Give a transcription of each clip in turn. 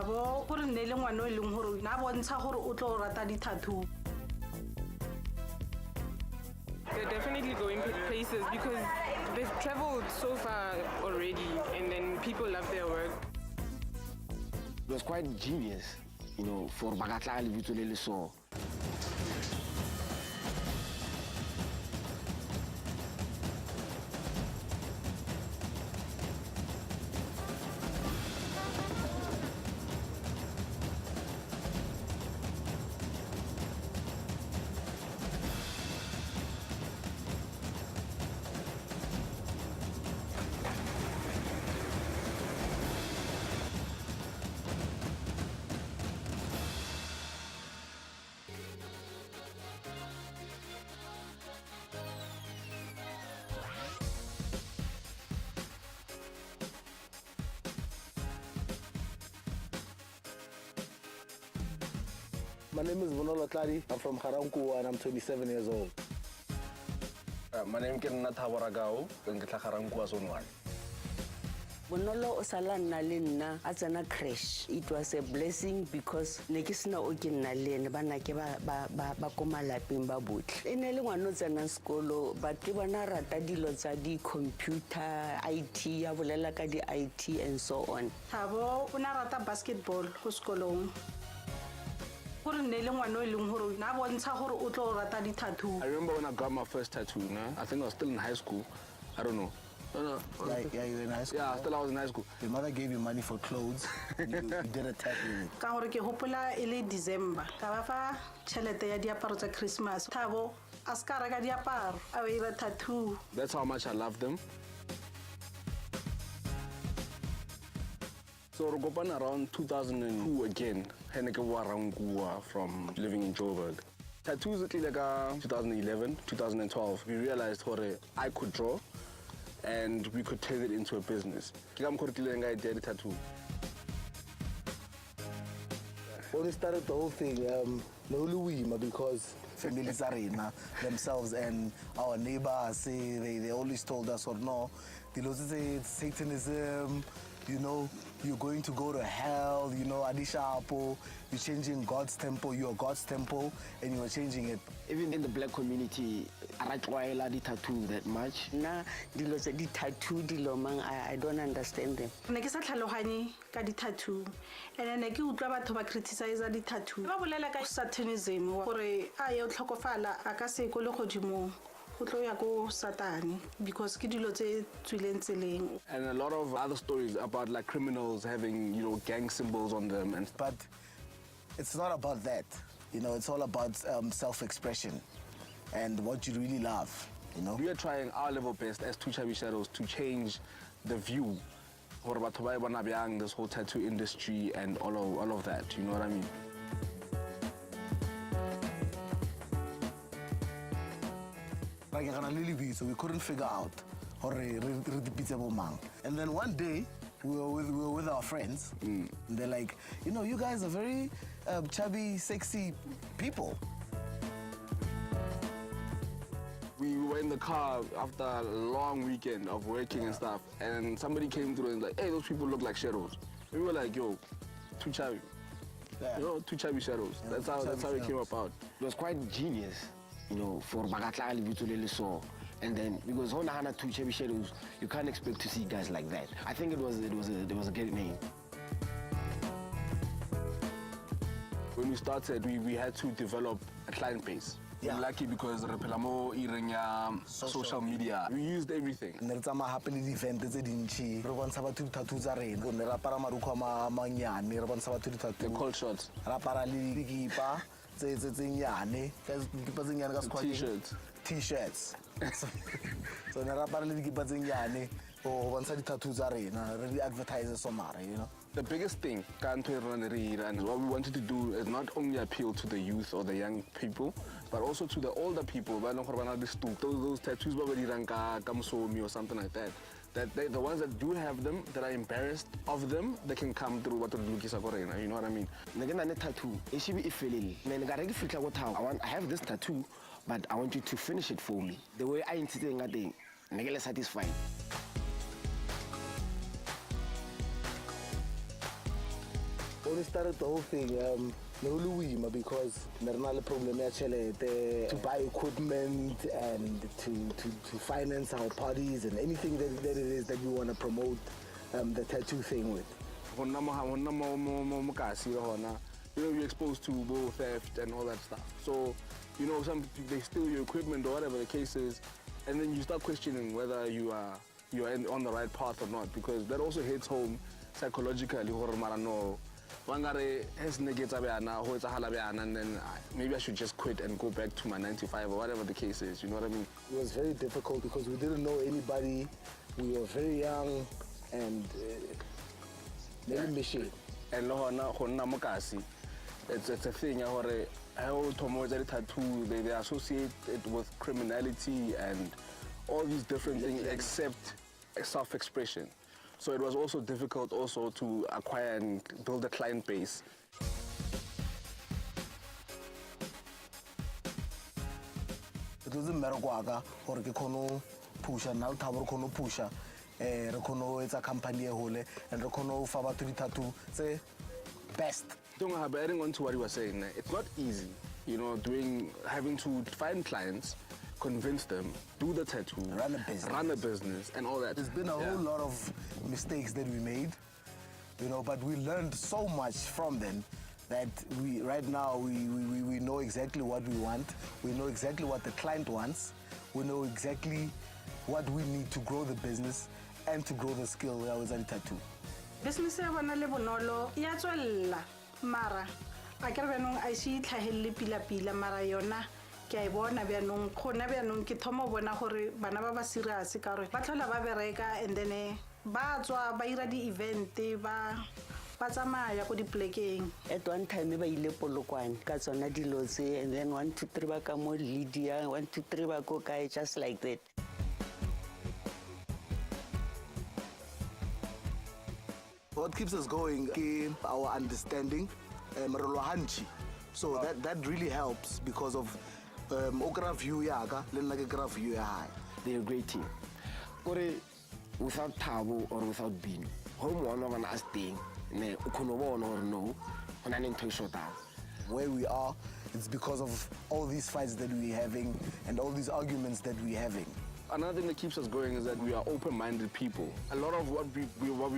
Thabo gore ne le ngwana e leng gore na bontsha gore o tlo rata di-tattoo. They're definitely going places because they've traveled so far already and then people love their work. It was quite genius, for Bagatla Livitulele so. My name is Bonolo Tladi. I'm from Haranku and I'm 27 years old. My name is Natawaragao, and Haranku Zone 1. Bonolo o sala nna le nna a tsena crash. It was a blessing because ne ke sena o ke nna le ene ba na ke ba ko malapeng ba botle. E ne le ngwana o tsena sekolo but ke bona rata dilo tsa di computer IT ya bolela ka di IT and so on. Thabo o na rata basketball go sekolong. Gore ne le ngwana e leng gore na bontsha gore o tlo rata di-tattoo. I remember when I got my first tattoo, I think I was still in high school. I don't know. Yeah, you were in high school. Yeah, still I was in high school. Your mother gave you money for clothes. You did a tattoo. Ka gore ke hopola e le December. Ka ba fa tšhelete ya diaparo tsa Christmas. Thabo a ska reka diaparo a ira tattoo. That's how much I love them. So Rogopan around 2002 again, Heneke Warangua from living in Joburg. Tattoos at like 2011, 2012, we realized what I could draw and we could turn it into a business. When we started the whole thing, because families are in themselves and our neighbors say they always told us or no, it's Satanism, you're going to go to hell, Adisha Apo, you're changing God's temple, you're God's temple, and you're changing it. Even in the black community, I don't the tattoo that much. Na dilo tsa di tattoo dilo mang I don't understand them. Ne ke sa tlhaloganye ka di-tattoo. And ne ke utlwa batho ba criticize di-tattoo. Ba bolela ka Satanism gore a ye o tlhokofala a ka se ko le godimo. Satani because and a lot of other stories about like criminals having gang symbols on them but it's not about that, it's all about self-expression and what you really love. We are trying our level best as Two Chubby Shadows to change the view for this whole tattoo industry and all of that, you know what I mean? So we couldn't figure out and then one day we were with our friends. They're like, you guys are very chubby, sexy people. We were in the car after a long weekend of working and stuff, and somebody came through and like, hey, those people look like shadows. We were like, yo, too chubby. Two Chubby Shadows. That's how it came about. It was quite genius, for Bagatla Livitulele so. And then because on Hana Two Chubby Shadows, you can't expect to see guys like that. I think it was a great name. When we started, we had to develop a client base. Yeah. We're lucky because Repelamo irenya social media. We used everything. Happening event tattoos are They're called shots. T-shirts. So tattoos are really advertises The biggest thing, and what we wanted to do is not only appeal to the youth or the young people, but also to the older people. Those tattoos or something like that. That the ones that do have them, that are embarrassed of them, they can come through what you know what I mean? I have this tattoo, but I want you to finish it for me. The way I intend it, I'm satisfied. When we started the whole thing, because there's problem to buy equipment and to finance our parties and anything that it is that we want to promote the tattoo thing with. You're exposed to both theft and all that stuff. So, they steal your equipment or whatever the case is, and then you start questioning whether you are on the right path or not, because that also hits home psychologically. And then maybe I should just quit and go back to my 9 to 5 or whatever the case is. You know what I mean? It was very difficult because we didn't know anybody. We were very young and mission. And it's a thing. Tattoo, they associate it with criminality and all these different things except self-expression. So it was also difficult also to acquire and build a client base. It doesn't matter or push and now push. It's a company and tattoo say best. Adding on to what you were saying, it's not easy, having to find clients, convince them, do the tattoo, run a business, and all that. There's been a whole lot of mistakes that we made, but we learned so much from them that right now we know exactly what we want, we know exactly what the client wants, we know exactly what we need to grow the business and to grow the skill of our tattoo. Business ya bona le bonolo ya tswella mara a ke re benong a se itlhahelle pila mara yona ke a bona benong khona benong ke thomo bona gore bana ba serious ka re ba tlhola ba bereka and then ba tswa ba ira di event ba tsamaya go di plekeng. At one time ba ile polokwane ka tsona dilo tse, and then 1 2 3 ba ka mo Lydia, 1 2 3 ba go kae, just like that. What keeps us going is our understanding, so that really helps because of view yaga, view ya. They're a great team. Without Tabo or without Bean, home one of an asting, ne ukunobo or no, on an intention. Where we are, it's because of all these fights that we're having and all these arguments that we're having. Another thing that keeps us going is that we are open-minded people. A lot of what we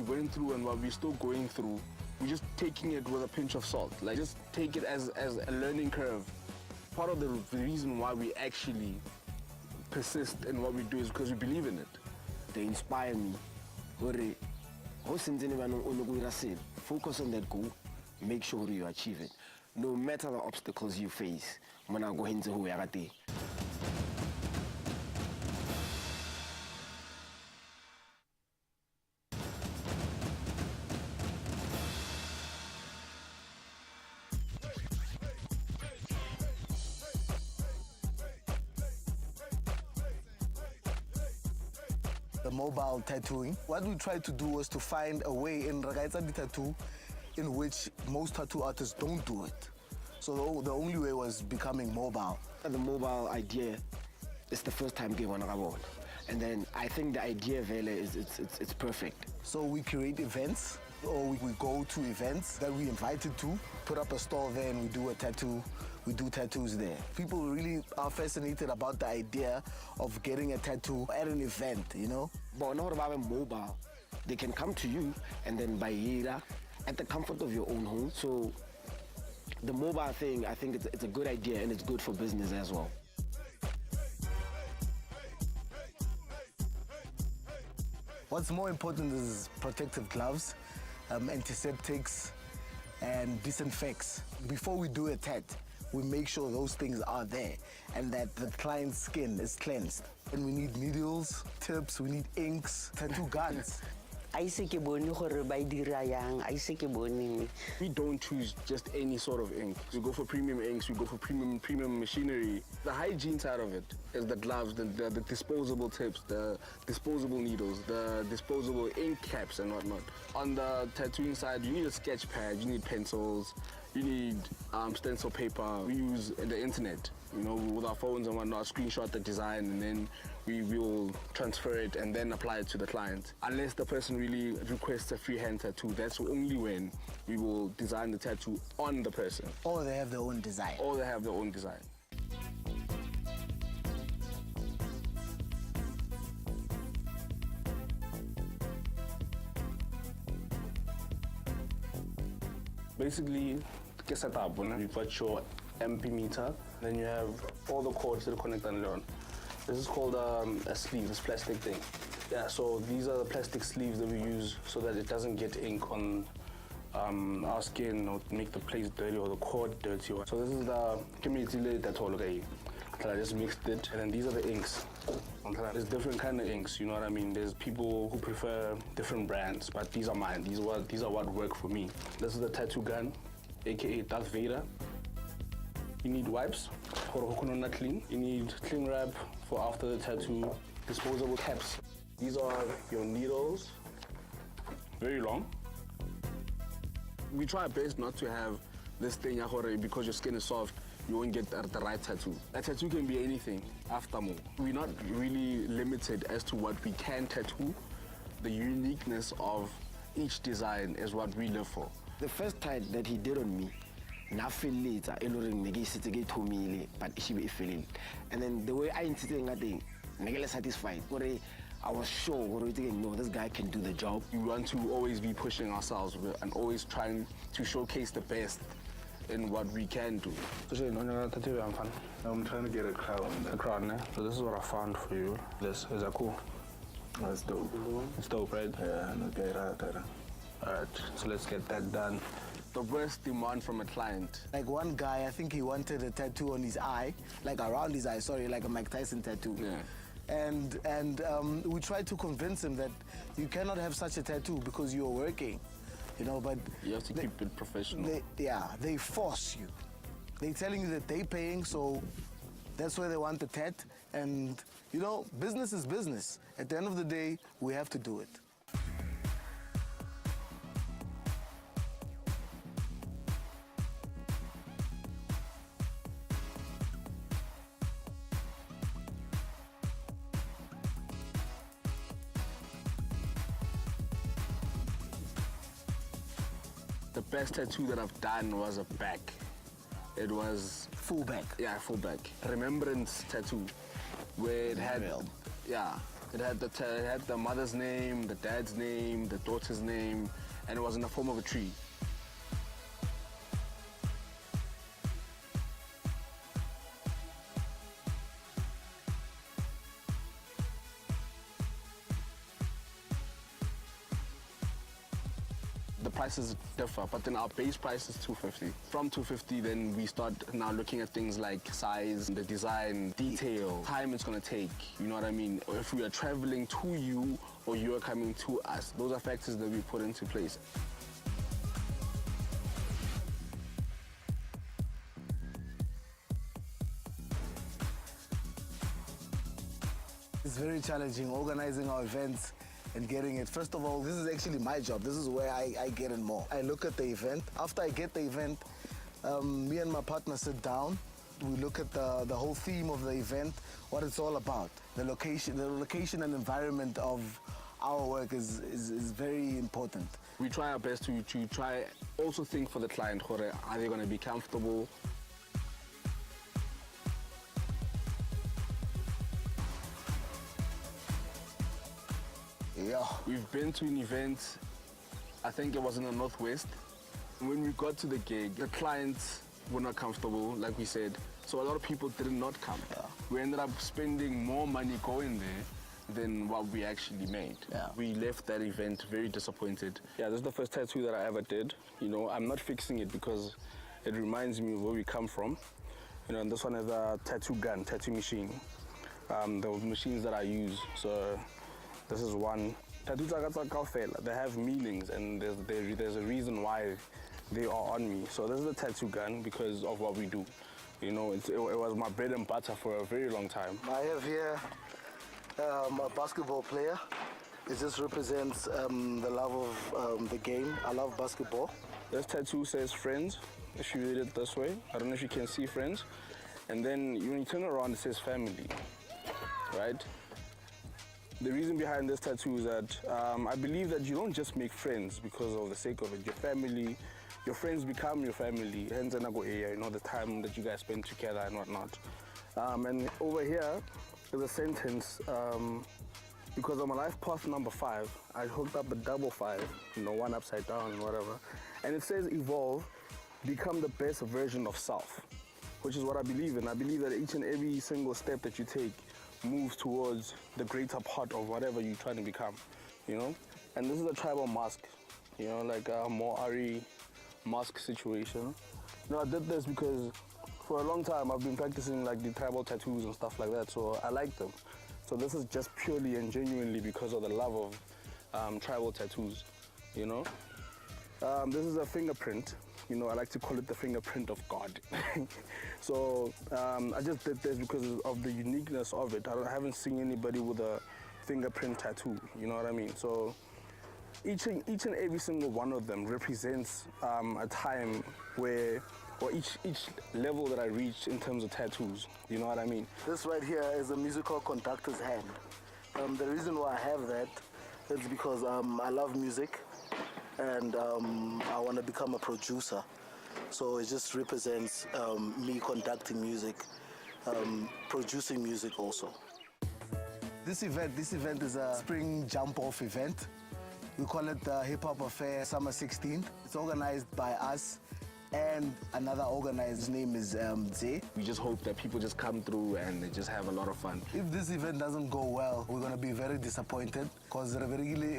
went through and what we're still going through, we're just taking it with a pinch of salt. Like, just take it as a learning curve. Part of the reason why we actually persist in what we do is because we believe in it. They inspire me. Focus on that goal, make sure you achieve it. No matter the obstacles you face, the mobile tattooing. What we tried to do was to find a way in Ragaita tattoo in which most tattoo artists don't do it. So the only way was becoming mobile. The mobile idea is the first time given on. And then I think the idea it's perfect. So we create events, or we go to events that we invited to, put up a stall there and we do a tattoo. We do tattoos there. People really are fascinated about the idea of getting a tattoo at an event, But not about mobile. They can come to you and then buy it at the comfort of your own home. So the mobile thing, I think it's a good idea and it's good for business as well. What's more important is protective gloves, antiseptics, and disinfects. Before we do a tat, we make sure those things are there and that the client's skin is cleansed. And we need needles, tips, we need inks, tattoo guns. We don't choose just any sort of ink. We go for premium inks, we go for premium machinery. The hygiene side of it is the gloves, the disposable tips, the disposable needles, the disposable ink caps and whatnot. On the tattooing side, you need a sketch pad, you need pencils, You need stencil paper. We use the internet, you know, with our phones and whatnot, screenshot the design, and then we will transfer it and then apply it to the client. Unless the person really requests a freehand tattoo, that's only when we will design the tattoo on the person. Or they have their own design. Or they have their own design. Basically, get set up. You've got your MP meter, then you have all the cords that connect on learn. This is called a sleeve, this plastic thing. Yeah, so these are the plastic sleeves that we use so that it doesn't get ink on our skin or make the place dirty or the cord dirty. So this is the community that's all okay. I just mixed it, and then these are the inks. There's different kind of inks, you know what I mean? There's people who prefer different brands, but these are mine. These are what work for me. This is the tattoo gun, aka Darth Vader. You need wipes for clean. You need cling wrap for after the tattoo. Disposable caps. These are your needles. Very long. We try our best not to have this thing because your skin is soft. You won't get the right tattoo. A tattoo can be anything after more. We're not really limited as to what we can tattoo. The uniqueness of each design is what we live for. The first time that he did on me, I feel later, but she be feeling. And then the way I insisted on thing, I satisfied. I was sure, no, this guy can do the job. We want to always be pushing ourselves and always trying to showcase the best in what we can do. I'm trying to get a crown. A crown, eh? So this is what I found for you. Is that cool? That's dope. It's dope, right? Yeah, okay, right. Alright, so let's get that done. The worst demand from a client. Like one guy, I think he wanted a tattoo on his eye, like around his eye, sorry, like a Mike Tyson tattoo. Yeah. And we tried to convince him that you cannot have such a tattoo because you're working, you know, but... You have to keep it professional. They force you. They're telling you that they're paying, so that's where they want the tat. And, you know, business is business. At the end of the day, we have to do it. The best tattoo that I've done was a back. It was... Full back. Yeah, full back. Remembrance tattoo, where it had... Yeah, it had the mother's name, the dad's name, the daughter's name, and it was in the form of a tree. The prices differ, but then our base price is $250. From $250, then we start now looking at things like size, the design, detail, time it's gonna take, you know what I mean? Or if we are traveling to you or you are coming to us, those are factors that we put into place. It's very challenging organizing our events and getting it. First of all, this is actually my job. This is where I get in more. I look at the event. After I get the event, me and my partner sit down. We look at the whole theme of the event, what it's all about. The location and environment of our work is very important. We try our best to try also think for the client. Are they going to be comfortable? Yeah. We've been to an event, I think it was in the Northwest. When we got to the gig, the clients were not comfortable, like we said, so a lot of people did not come. Yeah. We ended up spending more money going there than what we actually made. Yeah. We left that event very disappointed. Yeah, this is the first tattoo that I ever did. You know, I'm not fixing it because it reminds me of where we come from. You know, and this one is a tattoo gun, tattoo machine. The machines that I use, so this is one. Tattoos they have meanings, and there's a reason why they are on me. So this is a tattoo gun because of what we do. You know, it was my bread and butter for a very long time. I have here a basketball player. It just represents the love of the game. I love basketball. This tattoo says friends, if you read it this way. I don't know if you can see friends. And then when you turn around, it says family, right? The reason behind this tattoo is that I believe that you don't just make friends because of the sake of it. Your family, your friends become your family. Hence, you know, the time that you guys spend together and whatnot. And over here is a sentence, because on my life path number 5, I hooked up a double 5, you know, one upside down and whatever. And it says evolve, become the best version of self, which is what I believe in. I believe that each and every single step that you take moves towards the greater part of whatever you're trying to become, you know? And this is a tribal mask, you know, like a Moari mask situation. You know, I did this because for a long time I've been practicing like the tribal tattoos and stuff like that, so I like them. So this is just purely and genuinely because of the love of tribal tattoos, you know? This is a fingerprint. You know, I like to call it the fingerprint of God. So I just did this because of the uniqueness of it. I haven't seen anybody with a fingerprint tattoo, you know what I mean? So each and every single one of them represents a time where, or each level that I reached in terms of tattoos, you know what I mean? This right here is a musical conductor's hand. The reason why I have that is because I love music. And I want to become a producer. So it just represents me conducting music, producing music also. This event is a spring jump-off event. We call it the Hip Hop Affair Summer 16th. It's organized by us and another organizer. His name is Zé. We just hope that people just come through and they just have a lot of fun. If this event doesn't go well, we're going to be very disappointed because if it is.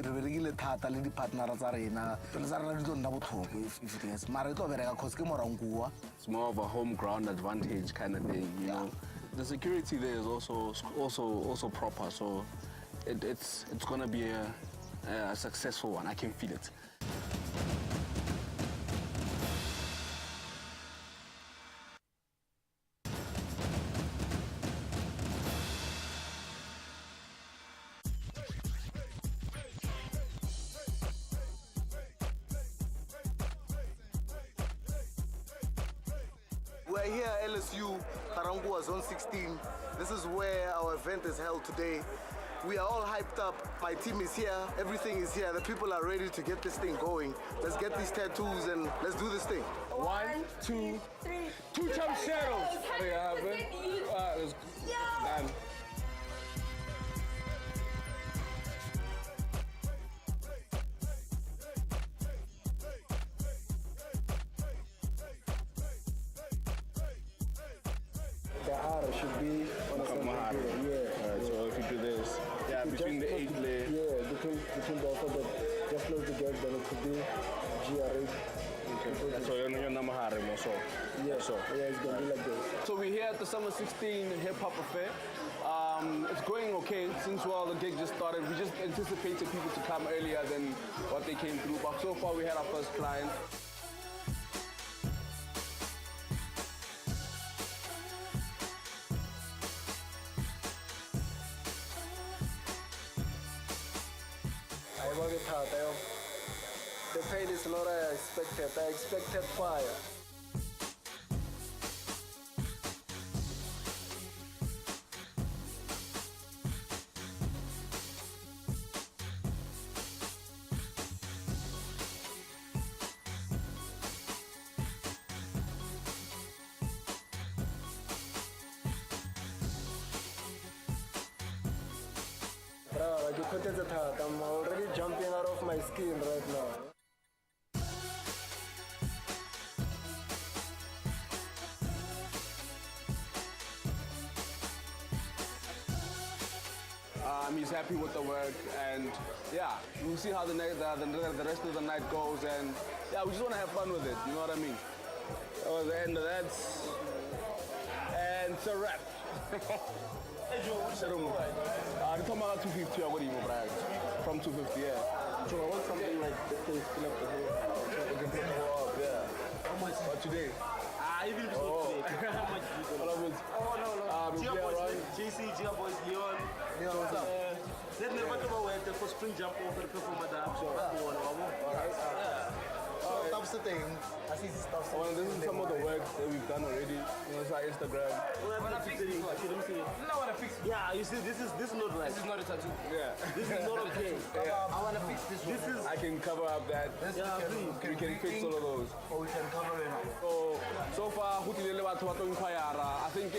It's more of a home ground advantage kind of thing, you know. The security there is also proper, so it's going to be a successful one. I can feel it. We're here at LSU, Karangua Zone 16. This is where our event is held today. We are all hyped up. My team is here. Everything is here. The people are ready to get this thing going. Let's get these tattoos and let's do this thing. 1, 2, 3. 2 jump shadows. Let's done. The R should be on a Kamahara. yeah. Alright, so if you do this, yeah, between the 8 layers. Yeah, between the alphabet, just close the gap, then it could be GRH. So you're Namahara also. Yeah, So. yeah, it's gonna be like this. So we're here at the Summer 16 Hip Hop Affair. It's going okay since the gig just started. We just anticipated people to come earlier than what they came through. But so far we had our first client. The pain is not what I expected. I expected fire. I'm already jumping out of my skin right now. He's happy with the work, and yeah, we'll see how the rest of the night goes, and yeah, we just want to have fun with it, you know what I mean? That was the end of that, and it's a wrap. The Tomala 250, what do you brag? From 250, yeah. So I want something like this to fill up the whole. Yeah. How much? What today? Even if it's not today. How much do you no. Gia Boys, JC, Gia Boys, Leon. Yeah, what's up? Let me know what the swing jump over the performer that. So that's the thing. I see this stuff. Well, this is some of the work that we've done already. You know, it's our Instagram. I want to fix it. Actually, let me see. This is not what I fix. Yeah, you see, this is not right. This is not a tattoo. Yeah. This is not okay. I want to fix this one. This is. I can cover up that. We can fix all of those. Or we can cover it up. So far, I think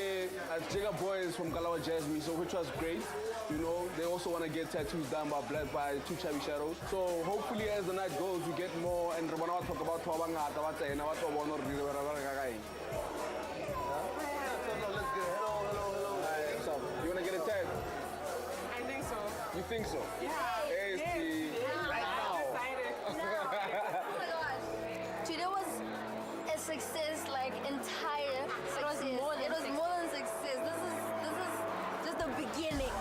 Jigga Boys from Kalawa Jazz so which was great. You know, they also want to get tattoos done by Two Chubby Shadows. So hopefully as the night goes, we get more and we're talk about you want to get a tat? I think so. You think so? Yeah. Right now. Oh my gosh. Today was a success, like entire success. It was more than success. This is just the beginning.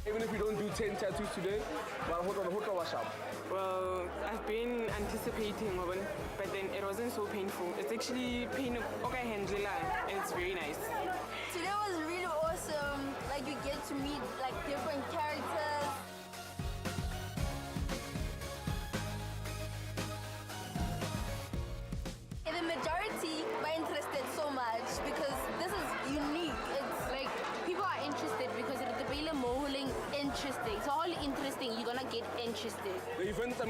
Even if we don't do 10 tattoos today, but what wash up? Well, I've been anticipating, but then it wasn't so painful. It's actually and it's very nice. Today was really awesome. Like you get to meet like different characters. And the majority were interested so much because this is unique. It's like People are interested because it's really more interesting. So all interesting, you're gonna get interested. The event is but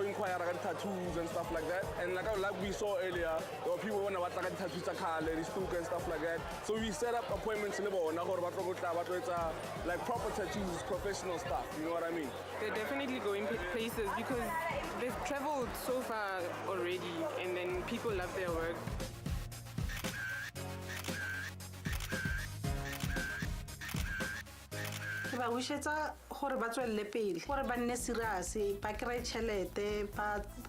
inquire about tattoos and stuff like that. And like we saw earlier, there were people who want tattoos and stuff like that. So we set up appointments like proper tattoos, professional stuff. You know what I mean? They're definitely going places because they've traveled so far already, and then people love their work. ke ba wišetsa gore ba tswelele pele gore ba nne serious ba kry tšhelete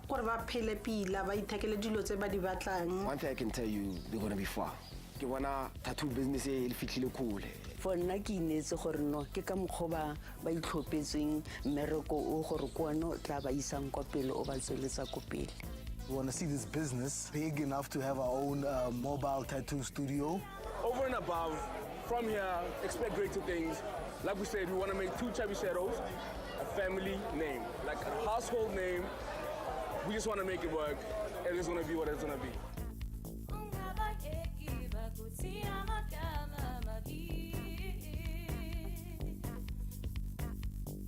gore ba phele pila ba ithekele dilo tse ba di batlang. One thing I can tell you, they're going to be far. Ke bona tattoo business e le fitlhile kule. For nna ke inetse gore no ke ka mokgwa ba itlhophetseng mmereko o gore ko ona o tla ba isang kwa pele o ba tsweletsa ko pele. We want to see this business big enough to have our own mobile tattoo studio. Over and above, from here, expect greater things. Like we said, we want to make Two Chubby Shadows a family name, like a household name. We just want to make it work. It is going to be what it's going to be.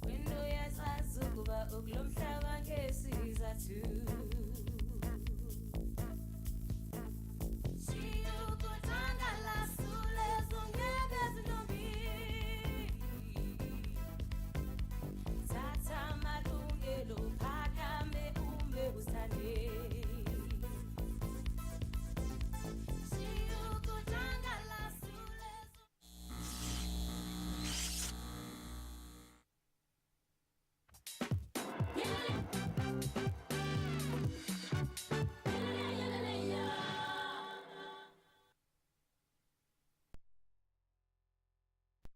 Window yazazukuba ukulomhlaba ngesizathu